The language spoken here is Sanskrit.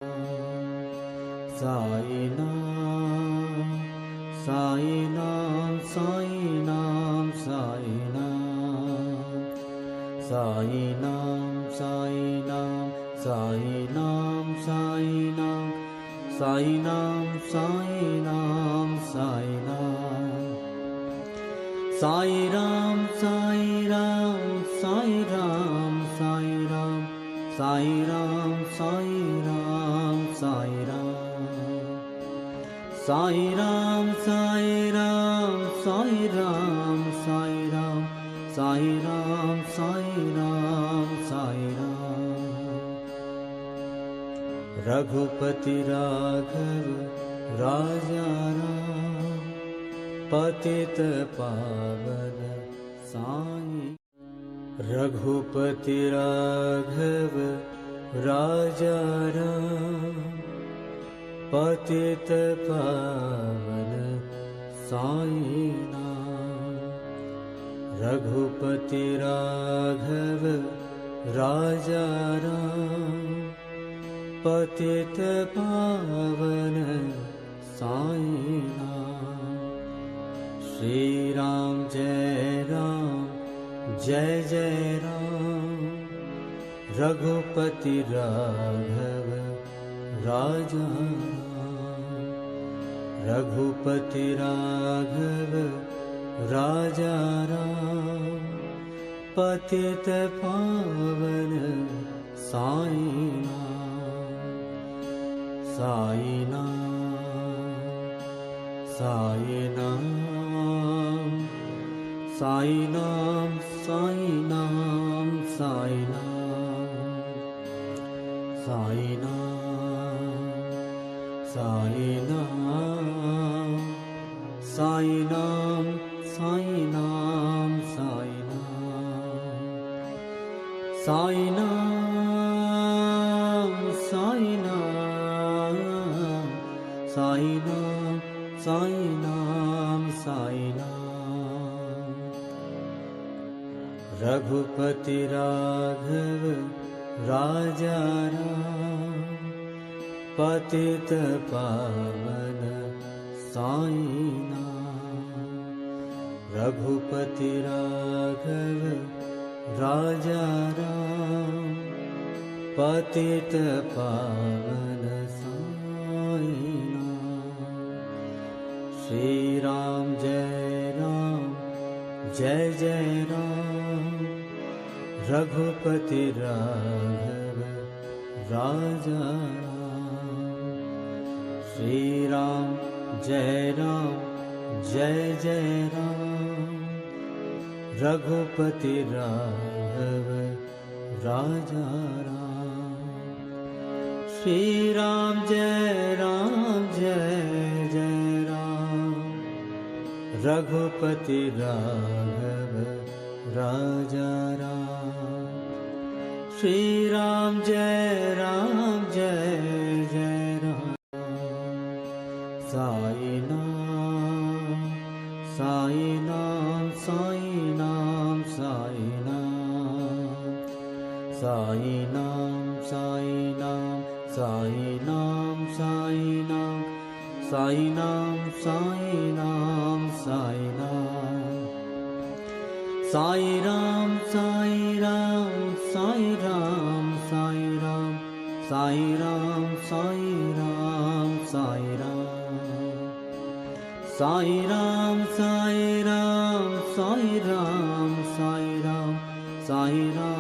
Sai Nam, Sai Nam, Sai Nam, Sai Nam, Sai Nam, Sai Nam, Sai Nam, Sai Nam, Sai Nam, Sai Nam, Sai Nam, Sai Ram, Sai Ram, Sai Ram, Sai Ram, Sai Ram, Sai Ram, Sai Ram, Sai Ram, Sai Ram, Sai Ram, Sai Ram, Sai Ram, Sai Ram, Sai Ram. Raghupati Raghav Raja Ram, Patita Pavana Sai. Raghupati Raghav Raja Ram, Patita Pavana Sai Nam. Raghupati Raghav Raja Ram, Patita Pavana Sai Nam. Shri Ram Jai Ram, Jai Jai Ram. Raghupati Raghav Raja Ram, Raghupati Raghav Raja Ram, Patita Pavana Sai Nam. Sai Nam, Sai Nam, Sai Nam, Sai Nam, Sai Nam, Sai Nam, Sai Nam, Sai Nam, Sai Nam, Sai Nam, Sai Nam, Sai Nam, Sai Nam, Sai Nam, Sai Nam. Raghupati Raghav Raja Ram, Patita Pavana Sai Nam. Raghupati Raghav Raja Ram, Patita Pavana Sai Nam. Shri Ram Jai Ram, Jai Jai Ram. Raghupati Raghav Raja Ram. Shri Ram Jai Ram, Jai Jai Ram. Raghupati Raghav Raja Ram. Shri Ram Jai Ram, Jai Jai Ram. Raghupati Raghav Raja Ram. Shri Ram Jai Ram, Jai Jai Ram. Sai Nam, Sai Nam, Sai Nam, Sai Nam, Sai Nam, Sai Nam, Sai Nam, Sai Nam, Sai Nam, Sai Nam, Sai Nam. Sai Ram, Sai Ram, Sai Ram, Sai Ram, Sai Ram, Sai Ram, Sai Ram. Sai Ram, Sai Ram, Sai Ram, Sai Ram, Sai Ram,